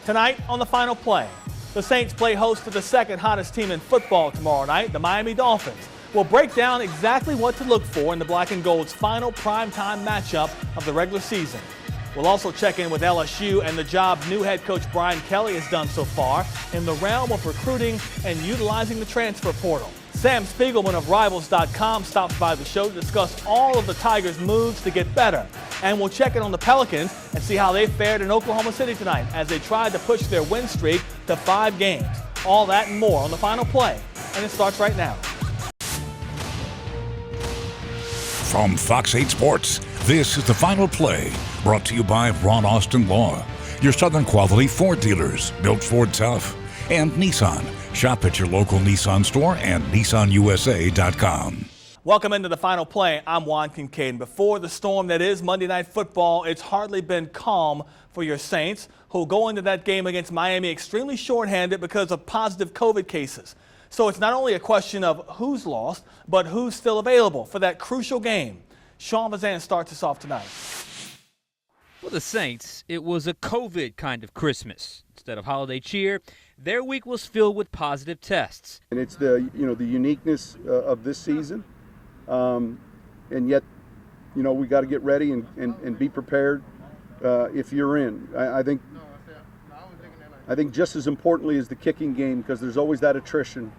Tonight on the Final Play, the Saints play host to the second hottest team in football tomorrow night, the Miami Dolphins. We'll break down exactly what to look for in the Black and Gold's final primetime matchup of the regular season. We'll also check in with LSU and the job new head coach Brian Kelly has done so far in the realm of recruiting and utilizing the transfer portal. Sam Spiegelman of Rivals.com stops by the show to discuss all of the Tigers' moves to get better. And we'll check in on the Pelicans and see how they fared in Oklahoma City tonight as they tried to push their win streak to 5 games. All that and more on the Final Play. And it starts right now. From Fox 8 Sports, this is the Final Play, brought to you by Ron Austin Law, your Southern quality Ford dealers, built Ford tough, and Nissan. Shop at your local Nissan store and nissanusa.com. Welcome into the Final Play. I'm Juan Kincaid. Before the storm that is Monday Night Football, it's hardly been calm for your Saints, who go into that game against Miami extremely shorthanded because of positive COVID cases. So it's not only a question of who's lost, but who's still available for that crucial game. Sean Vazan starts us off tonight. For the Saints, it was a COVID kind of Christmas. Instead of holiday cheer, their week was filled with positive tests. And it's the uniqueness of this season, and yet, we got to get ready and be prepared if you're in. I think just as importantly as the kicking game, because there's always that attrition.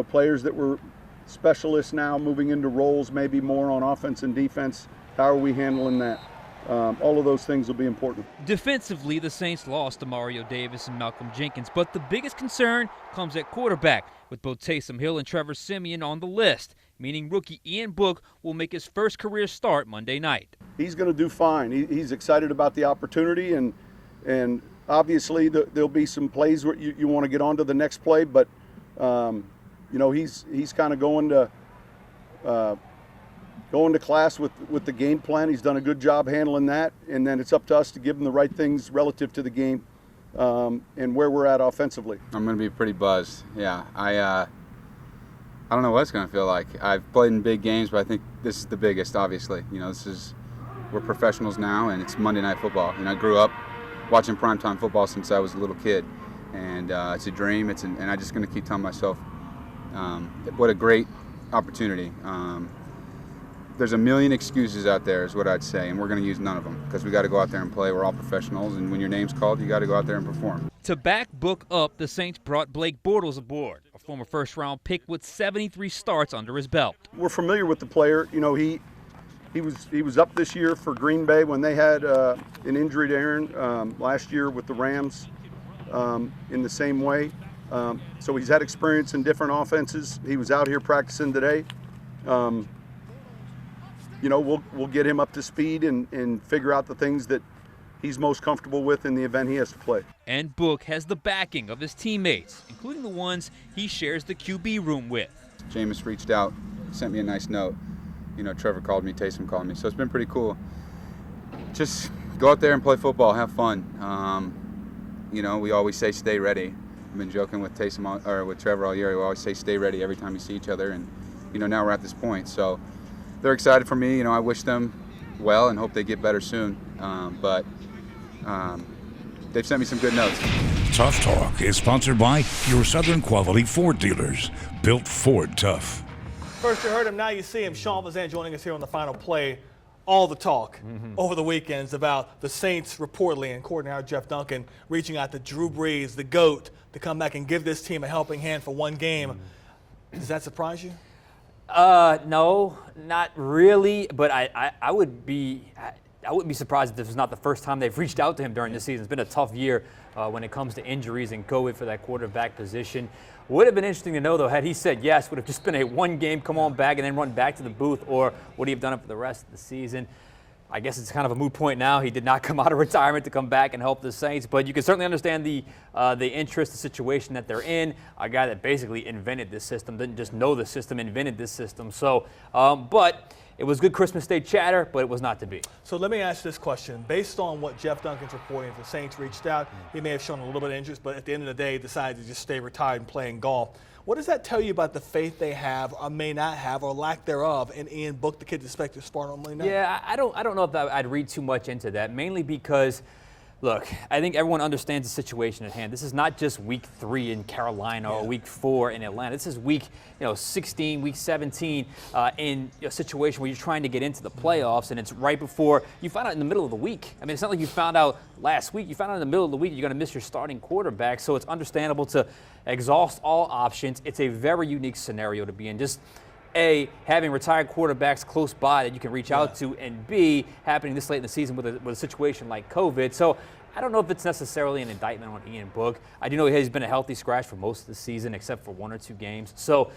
Players that were specialists now moving into roles maybe more on offense and defense. How are we handling that? All of those things will be important. Defensively, the Saints lost to Mario Davis and Malcolm Jenkins, but the biggest concern comes at quarterback, with both Taysom Hill and Trevor Siemian on the list, meaning rookie Ian Book will make his first career start Monday night. He's going to do fine. He's excited about the opportunity, and obviously there'll be some plays where you want to get on to the next play, but he's kind of going to class with the game plan. He's done a good job handling that, and then it's up to us to give him the right things relative to the game and where we're at offensively. I'm going to be pretty buzzed. Yeah, I don't know what it's going to feel like. I've played in big games, but I think this is the biggest. Obviously, we're professionals now, and it's Monday Night Football. I grew up watching primetime football since I was a little kid, and it's a dream. And I'm just going to keep telling myself, what a great opportunity. There's a million excuses out there is what I'd say, and we're going to use none of them because we got to go out there and play. We're all professionals, and when your name's called, you got to go out there and perform. To back Book up, the Saints brought Blake Bortles aboard, a former first-round pick with 73 starts under his belt. We're familiar with the player. He was up this year for Green Bay when they had an injury to Aaron last year with the Rams in the same way. So he's had experience in different offenses. He was out here practicing today. We'll get him up to speed and figure out the things that he's most comfortable with in the event he has to play. And Book has the backing of his teammates, including the ones he shares the QB room with. Jameis reached out, sent me a nice note. Trevor called me, Taysom called me, so it's been pretty cool. Just go out there and play football, have fun. We always say stay ready. I've been joking with Taysom or with Trevor all year. We always say stay ready every time we see each other, and now we're at this point. So they're excited for me. I wish them well and hope they get better soon. But they've sent me some good notes. Tough Talk is sponsored by your Southern quality Ford dealers, built Ford tough. First you heard him, now you see him. Sean Vazan joining us here on the Final Play. All the talk over the weekends about the Saints reportedly, and coordinator Jeff Duncan reaching out to Drew Brees, the GOAT, to come back and give this team a helping hand for one game. Does that surprise you? No, not really. But I wouldn't be surprised if this was not the first time they've reached out to him during this season. It's been a tough year when it comes to injuries and COVID for that quarterback position. Would have been interesting to know, though, had he said yes, would have just been a one game, come on back, and then run back to the booth, or would he have done it for the rest of the season? I guess it's kind of a moot point now. He did not come out of retirement to come back and help the Saints, but you can certainly understand the interest, the situation that they're in. A guy that basically invented this system, didn't just know the system, invented this system. So, but it was good Christmas Day chatter, but it was not to be. So let me ask this question. Based on what Jeff Duncan's reporting, the Saints reached out. He may have shown a little bit of interest, but at the end of the day, decided to just stay retired and playing golf. What does that tell you about the faith they have, or may not have, or lack thereof, in Ian Book, the kid expected to start on Monday night? Yeah, I don't know if I'd read too much into that, mainly because Look, I think everyone understands the situation at hand. This is not just week 3 in Carolina or week 4 in Atlanta. This is week 16, week 17 in a situation where you're trying to get into the playoffs, and it's right before you find out in the middle of the week. I mean, it's not like you found out last week. You found out in the middle of the week you're going to miss your starting quarterback, so it's understandable to exhaust all options. It's a very unique scenario to be in. Just A, having retired quarterbacks close by that you can reach out to, and B, happening this late in the season with a situation like COVID. So I don't know if it's necessarily an indictment on Ian Book. I do know he's been a healthy scratch for most of the season except for 1 or 2 games. So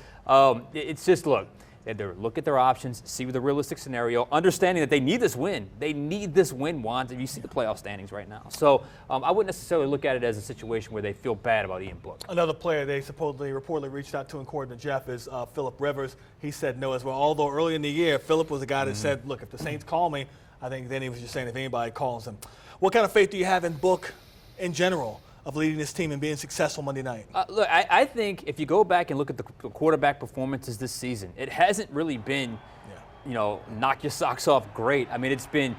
it's just, look, they had to look at their options, see the realistic scenario, understanding that they need this win. They need this win, Juan. You see the playoff standings right now. So I wouldn't necessarily look at it as a situation where they feel bad about Ian Book. Another player they reportedly reached out to, according to Jeff, is Phillip Rivers. He said no as well. Although early in the year, Phillip was the guy that said, look, if the Saints call me, I think then he was just saying if anybody calls him. What kind of faith do you have in Book in general of leading this team and being successful Monday night? Look, I think if you go back and look at the quarterback performances this season, it hasn't really been, knock your socks off great. I mean, it's been,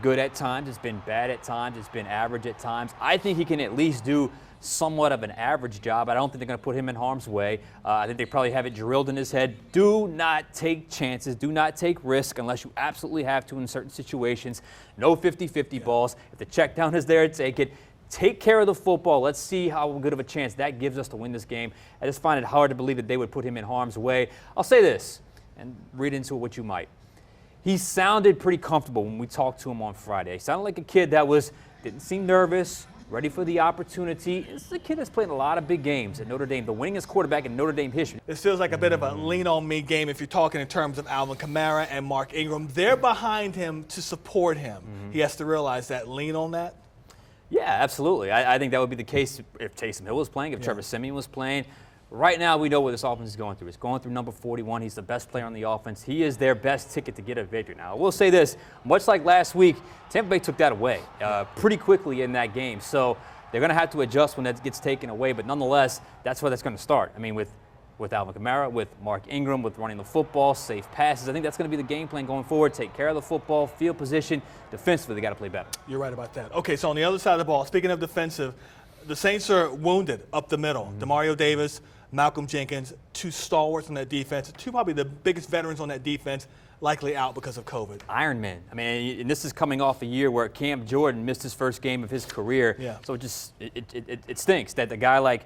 good at times. It's been bad at times. It's been average at times. I think he can at least do somewhat of an average job. I don't think they're going to put him in harm's way. I think they probably have it drilled in his head. Do not take chances. Do not take risk unless you absolutely have to in certain situations. No 50-50 balls. If the check down is there, take it. Take care of the football. Let's see how good of a chance that gives us to win this game. I just find it hard to believe that they would put him in harm's way. I'll say this, and read into it what you might. He sounded pretty comfortable when we talked to him on Friday. He sounded like a kid that didn't seem nervous, ready for the opportunity. This is a kid that's played a lot of big games at Notre Dame, the winningest quarterback in Notre Dame history. This feels like a bit of a lean-on-me game if you're talking in terms of Alvin Kamara and Mark Ingram. They're behind him to support him. He has to realize that. Lean on that. Yeah, absolutely. I think that would be the case if Taysom Hill was playing, if Trevor Siemian was playing. Right now, we know what this offense is going through. It's going through number 41. He's the best player on the offense. He is their best ticket to get a victory. Now, I will say this, much like last week, Tampa Bay took that away pretty quickly in that game. So they're going to have to adjust when that gets taken away. But nonetheless, that's where that's going to start. I mean, with Alvin Kamara, with Mark Ingram, with running the football, safe passes. I think that's going to be the game plan going forward. Take care of the football, field position. Defensively, they got to play better. You're right about that. Okay, so on the other side of the ball, speaking of defensive, the Saints are wounded up the middle. Demario Davis, Malcolm Jenkins, 2 stalwarts on that defense, 2 probably the biggest veterans on that defense, likely out because of COVID. Iron Man. I mean, and this is coming off a year where Cam Jordan missed his first game of his career. Yeah. So it stinks that the guy like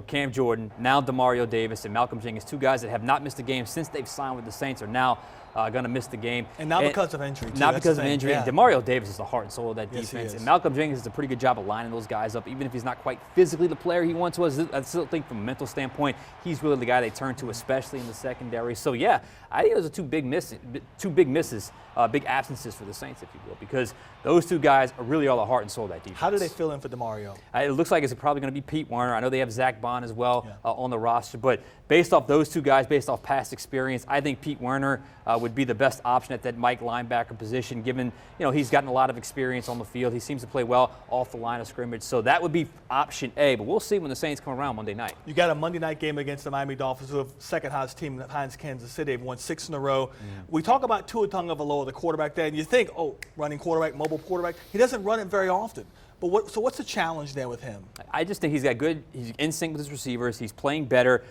Cam Jordan, now Demario Davis, and Malcolm Jenkins, 2 guys that have not missed a game since they've signed with the Saints, are now going to miss the game. And not because of injury, too. Not because of injury. Yeah. And Demario Davis is the heart and soul of that Yes, defense. he is. And Malcolm Jenkins does a pretty good job of lining those guys up, even if he's not quite physically the player he once was. I still think from a mental standpoint, he's really the guy they turn to, especially in the secondary. So, yeah, I think those are two big misses, big absences for the Saints, if you will, because those 2 guys really are the heart and soul of that defense. How do they fill in for Demario? It looks like it's probably going to be Pete Werner. I know they have Zach Bond as well on the roster, but based off those 2 guys, based off past experience, I think Pete Werner would be the best option at that Mike linebacker position, given he's gotten a lot of experience on the field. He seems to play well off the line of scrimmage, so that would be option A. But we'll see when the Saints come around Monday night. You got a Monday night game against the Miami Dolphins, who have second highest team behind Kansas City. They've won 6 in a row. We talk about Tua Tagovailoa, the quarterback there, and you think, running quarterback, mobile quarterback. He doesn't run it very often. But what's the challenge there with him? I just think he's in sync with his receivers. He's playing better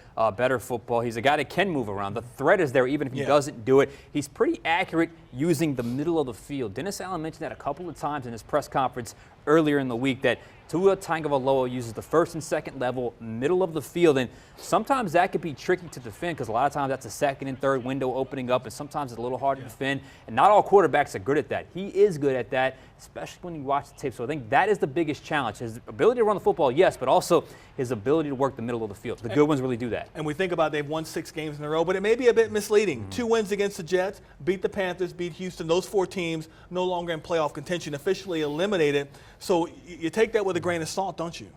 football. He's a guy that can move around. The threat is there even if he doesn't do it. He's pretty accurate using the middle of the field. Dennis Allen mentioned that a couple of times in his press conference earlier in the week, that Tua Tagovailoa uses the first and second level, middle of the field, and sometimes that could be tricky to defend because a lot of times that's a second and third window opening up, and sometimes it's a little hard to defend, and not all quarterbacks are good at that. He is good at that, especially when you watch the tape. So I think that is the biggest challenge. His ability to run the football, yes, but also his ability to work the middle of the field. The good ones really do that. And we think about they've won 6 games in a row, but it may be a bit misleading. 2 wins against the Jets, beat the Panthers, beat Houston. Those 4 teams no longer in playoff contention, officially eliminated. So you take that with a grain of salt, don't you?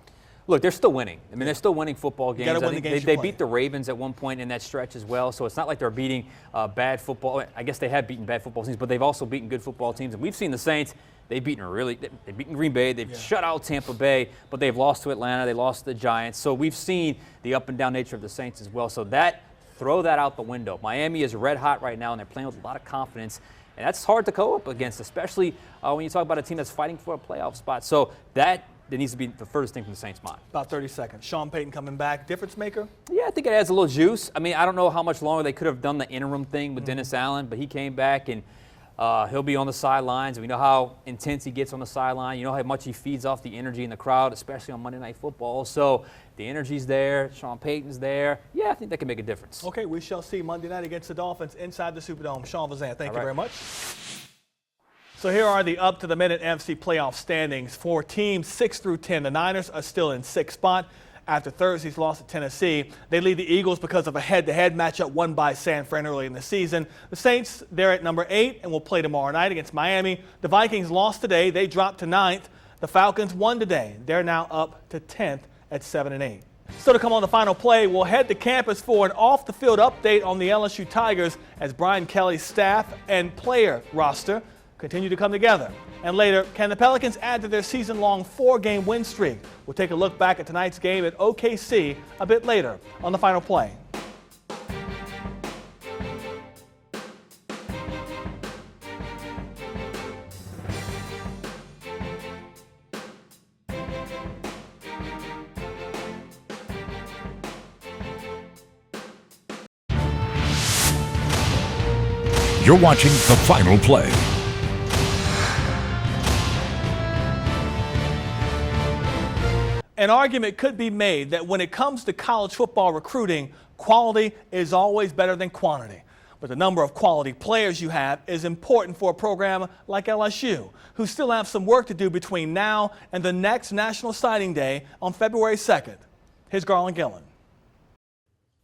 Look, they're still winning. I mean, they're still winning football games. gotta win I think the games they you play. beat the Ravens at one point in that stretch as well. So it's not like they're beating bad football. I guess they have beaten bad football teams, but they've also beaten good football teams. And we've seen the Saints. They've beaten Green Bay. They've shut out Tampa Bay, but they've lost to Atlanta. They lost to the Giants. So we've seen the up and down nature of the Saints as well. So that throw that out the window. Miami is red hot right now, and they're playing with a lot of confidence. And that's hard to go up against, especially when you talk about a team that's fighting for a playoff spot. So that needs to be the furthest thing from the Saints' mind. About 30 seconds. Sean Payton coming back. Difference maker? Yeah, I think it adds a little juice. I mean, I don't know how much longer they could have done the interim thing with Dennis Allen, but he came back, and he'll be on the sidelines. We know how intense he gets on the sideline. You know how much he feeds off the energy in the crowd, especially on Monday Night Football. So the energy's there. Sean Payton's there. Yeah, I think that can make a difference. Okay, we shall see Monday night against the Dolphins inside the Superdome. Sean Vazan, thank you very much. So here are the up-to-the-minute NFC playoff standings for teams 6 through 10. The Niners are still in 6th spot after Thursday's loss to Tennessee. They lead the Eagles because of a head-to-head matchup won by San Fran early in the season. The Saints, they're at number 8 and will play tomorrow night against Miami. The Vikings lost today. They dropped to 9th. The Falcons won today. They're now up to 10th at 7-8. So to come on the final play, we'll head to campus for an off-the-field update on the LSU Tigers as Brian Kelly's staff and player roster continue to come together. And later, can the Pelicans add to their season-long 4-game win streak? We'll take a look back at tonight's game at OKC a bit later on the final play. You're watching The Final Play. An argument could be made that when it comes to college football recruiting, quality is always better than quantity. But the number of quality players you have is important for a program like LSU, who still have some work to do between now and the next National Signing Day on February 2nd. Here's Garland Gillen.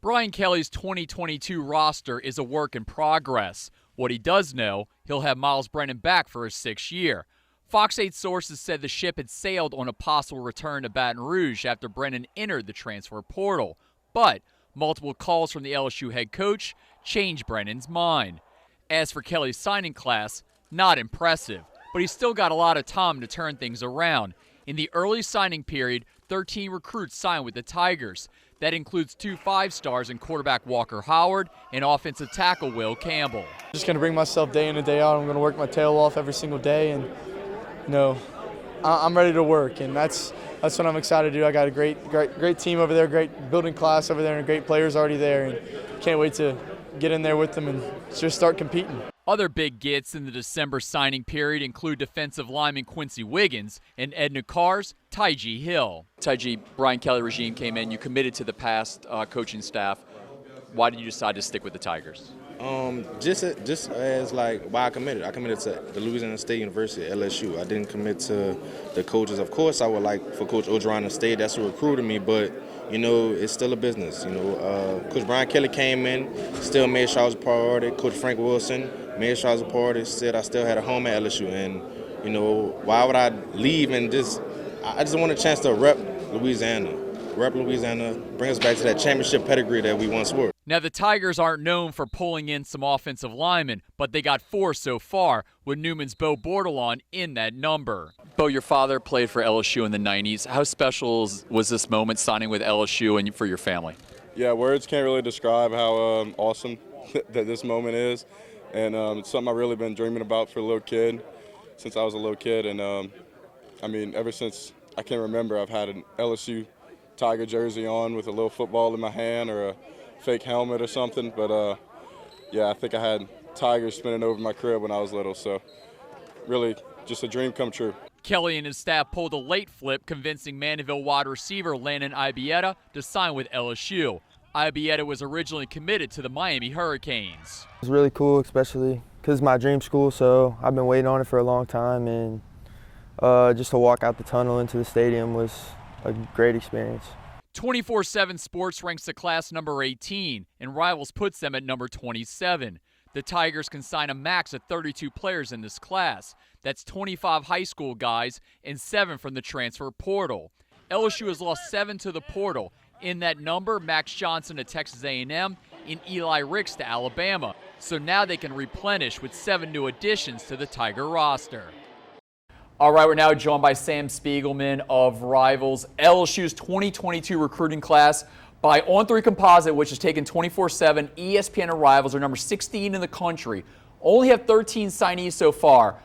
Brian Kelly's 2022 roster is a work in progress. What he does know, he'll have Miles Brennan back for his 6th year. Fox 8 sources said the ship had sailed on a possible return to Baton Rouge after Brennan entered the transfer portal. But multiple calls from the LSU head coach changed Brennan's mind. As for Kelly's signing class, not impressive, but he's still got a lot of time to turn things around. In the early signing period, 13 recruits signed with the Tigers. That includes 2 5-stars in quarterback Walker Howard and offensive tackle Will Campbell. Just going to bring myself day in and day out. I'm going to work my tail off every single day, and I'm ready to work, and that's what I'm excited to do. I got a great team over there, great building class over there, and great players already there, and can't wait to get in there with them and just start competing. Other big gets in the December signing period include defensive lineman Quincy Wiggins and Edna Carr's Tyjee Hill. Tyjee, Brian Kelly regime came in. You committed to the past coaching staff. Why did you decide to stick with the Tigers? Just as like why I committed. I committed to the Louisiana State University, LSU. I didn't commit to the coaches. Of course, I would like for Coach Orgeron to stay. That's who recruited me, but it's still a business. Coach Brian Kelly came in, still made sure I was a priority. Coach Frank Wilson made sure I was a priority. Said I still had a home at LSU, and why would I leave and just? I just want a chance to rep Louisiana, bring us back to that championship pedigree that we once were. Now, the Tigers aren't known for pulling in some offensive linemen, but they got 4 so far, with Newman's Bo Bordelon in that number. Bo, your father played for LSU in the 90s. How special was this moment signing with LSU and for your family? Yeah, words can't really describe how awesome that this moment is. And it's something I've really been dreaming about for a little kid, since I was a little kid. And, ever since I can remember, I've had an LSU Tiger jersey on with a little football in my hand or a fake helmet or something, but I think I had Tigers spinning over my crib when I was little, so really just a dream come true. Kelly and his staff pulled a late flip, convincing Mandeville wide receiver Landon Ibieta to sign with LSU. Ibieta was originally committed to the Miami Hurricanes. It was really cool, especially because it's my dream school, so I've been waiting on it for a long time, and just to walk out the tunnel into the stadium was a great experience. 24/7 Sports ranks the class number 18, and Rivals puts them at number 27. The Tigers can sign a max of 32 players in this class. That's 25 high school guys and 7 from the transfer portal. LSU has lost 7 to the portal. In that number, Max Johnson to Texas A&M and Eli Ricks to Alabama. So now they can replenish with 7 new additions to the Tiger roster. All right, we're now joined by Sam Spiegelman of Rivals. LSU's 2022 recruiting class By On3 Composite, which is taken 24/7, ESPN and Rivals are number 16 in the country. Only have 13 signees so far.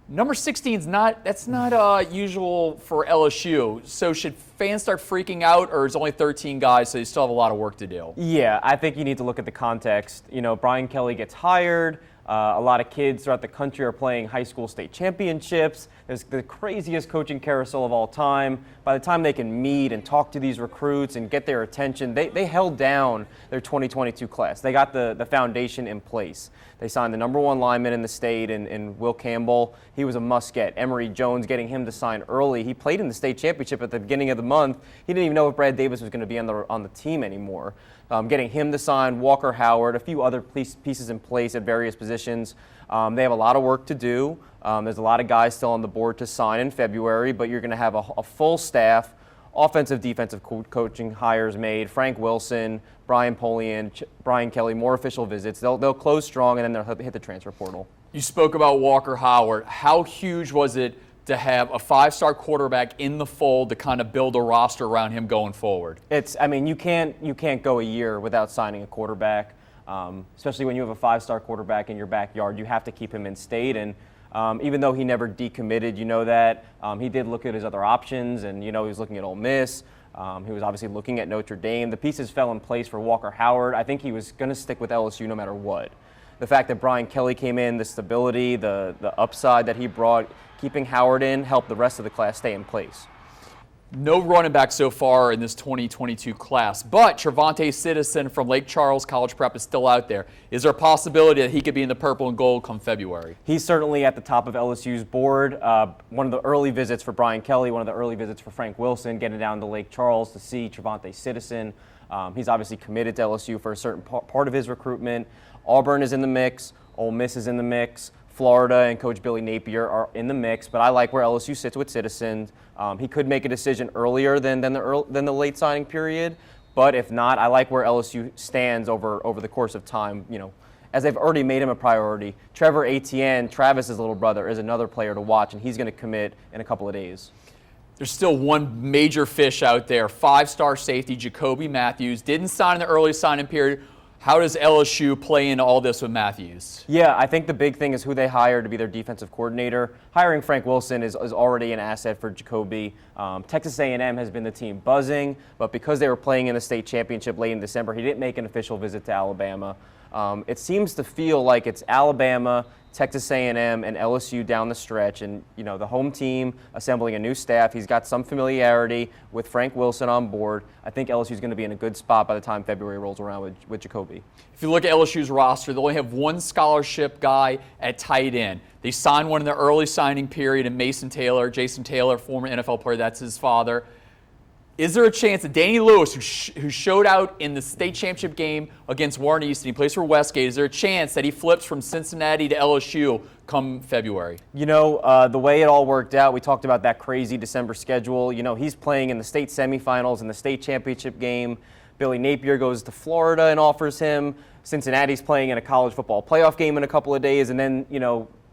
Number 16 is not usual for LSU. So should fans start freaking out, or is only 13 guys, so you still have a lot of work to do? Yeah, I think you need to look at the context. You know, Brian Kelly gets hired. A lot of kids throughout the country are playing high school state championships. There's the craziest coaching carousel of all time. By the time they can meet and talk to these recruits and get their attention, they held down their 2022 class. They got the foundation in place. They signed the #1 lineman in the state in Will Campbell. He was a must-get. Emory Jones, getting him to sign early. He played in the state championship at the beginning of the month. He didn't even know if Brad Davis was going to be on the team anymore. Getting him to sign, Walker Howard, a few other pieces in place at various positions. They have a lot of work to do. There's a lot of guys still on the board to sign in February, but you're going to have a full staff, offensive, defensive coaching hires made. Frank Wilson, Brian Polian, Brian Kelly, more official visits. They'll close strong, and then they'll hit the transfer portal. You spoke about Walker Howard. How huge was it to have a 5-star quarterback in the fold to kind of build a roster around him going forward? You can't go a year without signing a quarterback, especially when you have a 5-star quarterback in your backyard. You have to keep him in state, and even though he never decommitted, you know that, he did look at his other options, and he was looking at Ole Miss. He was obviously looking at Notre Dame. The pieces fell in place for Walker Howard. I think he was going to stick with LSU no matter what. The fact that Brian Kelly came in, the stability, the upside that he brought, keeping Howard in helped the rest of the class stay in place. No running back so far in this 2022 class, but Trevante Citizen from Lake Charles College Prep is still out there. Is there a possibility that he could be in the purple and gold come February? He's certainly at the top of LSU's board. One of the early visits for Brian Kelly, one of the early visits for Frank Wilson, getting down to Lake Charles to see Trevante Citizen. He's obviously committed to LSU for a certain part of his recruitment. Auburn is in the mix. Ole Miss is in the mix. Florida and Coach Billy Napier are in the mix, but I like where LSU sits with Citizen. He could make a decision earlier than the late signing period, but if not, I like where LSU stands over the course of time. As they've already made him a priority. Trevor Etienne, Travis's little brother, is another player to watch, and he's going to commit in a couple of days. There's still one major fish out there. 5-star safety Jacoby Matthews didn't sign in the early signing period. How does LSU play into all this with Matthews? Yeah, I think the big thing is who they hire to be their defensive coordinator. Hiring Frank Wilson is already an asset for Jacoby. Texas A&M has been the team buzzing, but because they were playing in the state championship late in December, he didn't make an official visit to Alabama. It seems to feel like it's Alabama, Texas A&M, and LSU down the stretch, and the home team assembling a new staff. He's got some familiarity with Frank Wilson on board. I think LSU is going to be in a good spot by the time February rolls around with Jacoby. If you look at LSU's roster, they only have one scholarship guy at tight end. They signed one in the early signing period in Mason Taylor, Jason Taylor, former NFL player, that's his father. Is there a chance that Danny Lewis, who showed out in the state championship game against Warren Easton, he plays for Westgate, is there a chance that he flips from Cincinnati to LSU come February? The way it all worked out, we talked about that crazy December schedule. He's playing in the state semifinals and the state championship game. Billy Napier goes to Florida and offers him. Cincinnati's playing in a college football playoff game in a couple of days, and then,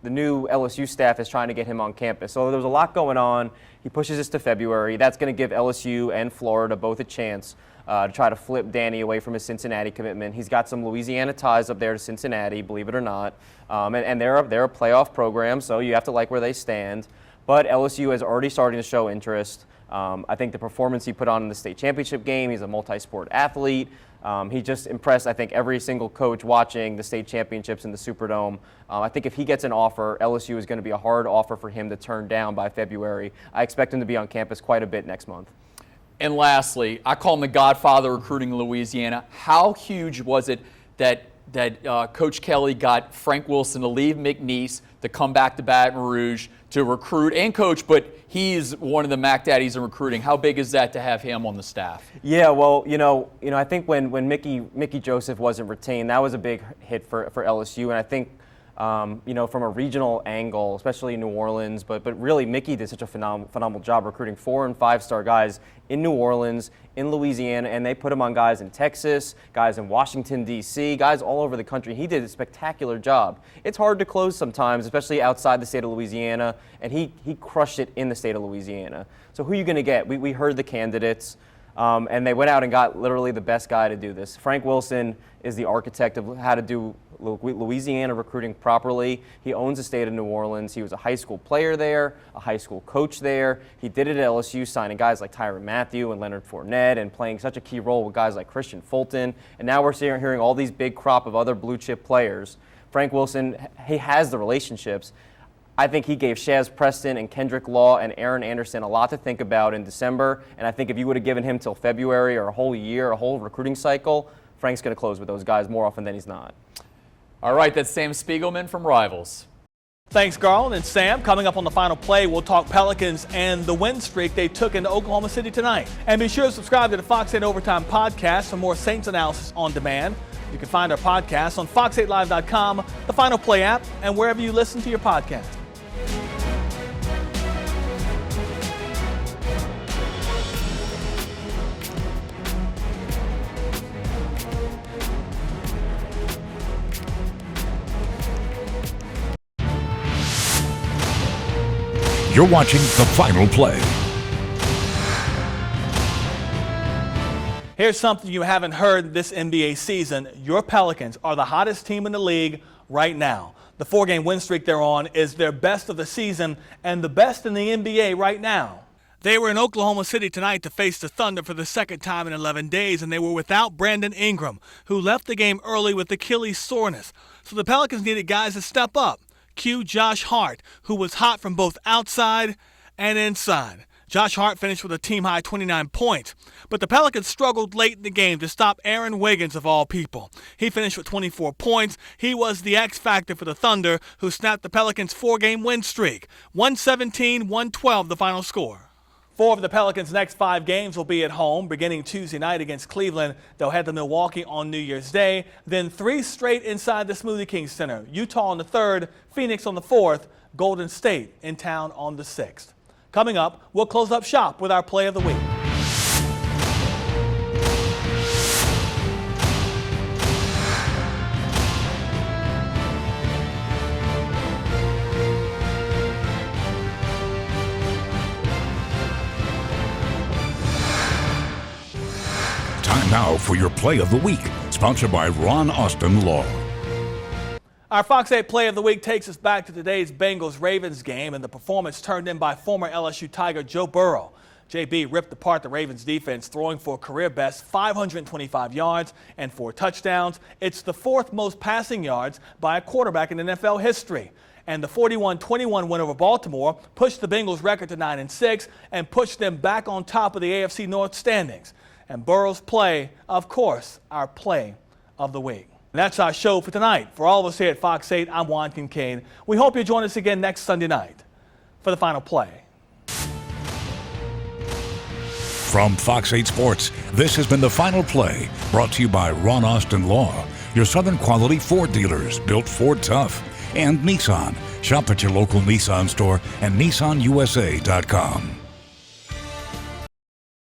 the new LSU staff is trying to get him on campus. So there's a lot going on. He pushes this to February. That's going to give LSU and Florida both a chance to try to flip Danny away from his Cincinnati commitment. He's got some Louisiana ties up there to Cincinnati, believe it or not. And they're a playoff program, so you have to like where they stand. But LSU is already starting to show interest. I think the performance he put on in the state championship game, he's a multi-sport athlete. He just impressed, I think, every single coach watching the state championships in the Superdome. I think if he gets an offer, LSU is going to be a hard offer for him to turn down by February. I expect him to be on campus quite a bit next month. And lastly, I call him the godfather recruiting in Louisiana. How huge was it that Coach Kelly got Frank Wilson to leave McNeese to come back to Baton Rouge to recruit and coach, but he's one of the Mac Daddies in recruiting. How big is that to have him on the staff? Yeah, well, I think when Mickey Joseph wasn't retained, that was a big hit for LSU, and I think from a regional angle, especially in New Orleans, but really Mickey did such a phenomenal job recruiting 4- and 5-star guys in New Orleans, in Louisiana, and they put him on guys in Texas, guys in Washington, D.C., guys all over the country. He did a spectacular job. It's hard to close sometimes, especially outside the state of Louisiana, and he crushed it in the state of Louisiana. So who are you going to get? We heard the candidates. And they went out and got literally the best guy to do this. Frank Wilson is the architect of how to do Louisiana recruiting properly. He owns the state of New Orleans. He was a high school player there, a high school coach there. He did it at LSU, signing guys like Tyrann Mathieu and Leonard Fournette and playing such a key role with guys like Christian Fulton. And now we're hearing all these big crop of other blue chip players. Frank Wilson, he has the relationships. I think he gave Shaz Preston and Kendrick Law and Aaron Anderson a lot to think about in December. And I think if you would have given him till February or a whole year, a whole recruiting cycle, Frank's going to close with those guys more often than he's not. All right, that's Sam Spiegelman from Rivals. Thanks, Garland and Sam. Coming up on the final play, we'll talk Pelicans and the win streak they took into Oklahoma City tonight. And be sure to subscribe to the Fox 8 Overtime podcast for more Saints analysis on demand. You can find our podcast on fox8live.com, the Final Play app, and wherever you listen to your podcast. You're watching The Final Play. Here's something you haven't heard this NBA season. Your Pelicans are the hottest team in the league right now. The 4-game win streak they're on is their best of the season and the best in the NBA right now. They were in Oklahoma City tonight to face the Thunder for the second time in 11 days, and they were without Brandon Ingram, who left the game early with Achilles soreness. So the Pelicans needed guys to step up. Cue Josh Hart, who was hot from both outside and inside. Josh Hart finished with a team-high 29 points. But the Pelicans struggled late in the game to stop Aaron Wiggins, of all people. He finished with 24 points. He was the X factor for the Thunder, who snapped the Pelicans' 4-game win streak. 117-112 the final score. 4 of the Pelicans' next 5 games will be at home, beginning Tuesday night against Cleveland. They'll head to Milwaukee on New Year's Day. Then 3 straight inside the Smoothie King Center. Utah on the 3rd, Phoenix on the 4th, Golden State in town on the 6th. Coming up, we'll close up shop with our Play of the Week. Time now for your Play of the Week, sponsored by Ron Austin Law. Our Fox 8 Play of the Week takes us back to today's Bengals-Ravens game and the performance turned in by former LSU Tiger Joe Burrow. JB ripped apart the Ravens defense, throwing for a career-best 525 yards and 4 touchdowns. It's the 4th most passing yards by a quarterback in NFL history. And the 41-21 win over Baltimore pushed the Bengals' record to 9-6 and pushed them back on top of the AFC North standings. And Burrow's play, of course, our Play of the Week. And that's our show for tonight. For all of us here at Fox 8, I'm Juan Kincaid. We hope you join us again next Sunday night for the Final Play. From Fox 8 Sports, this has been The Final Play, brought to you by Ron Austin Law, your Southern quality Ford dealers, built Ford tough, and Nissan. Shop at your local Nissan store and NissanUSA.com.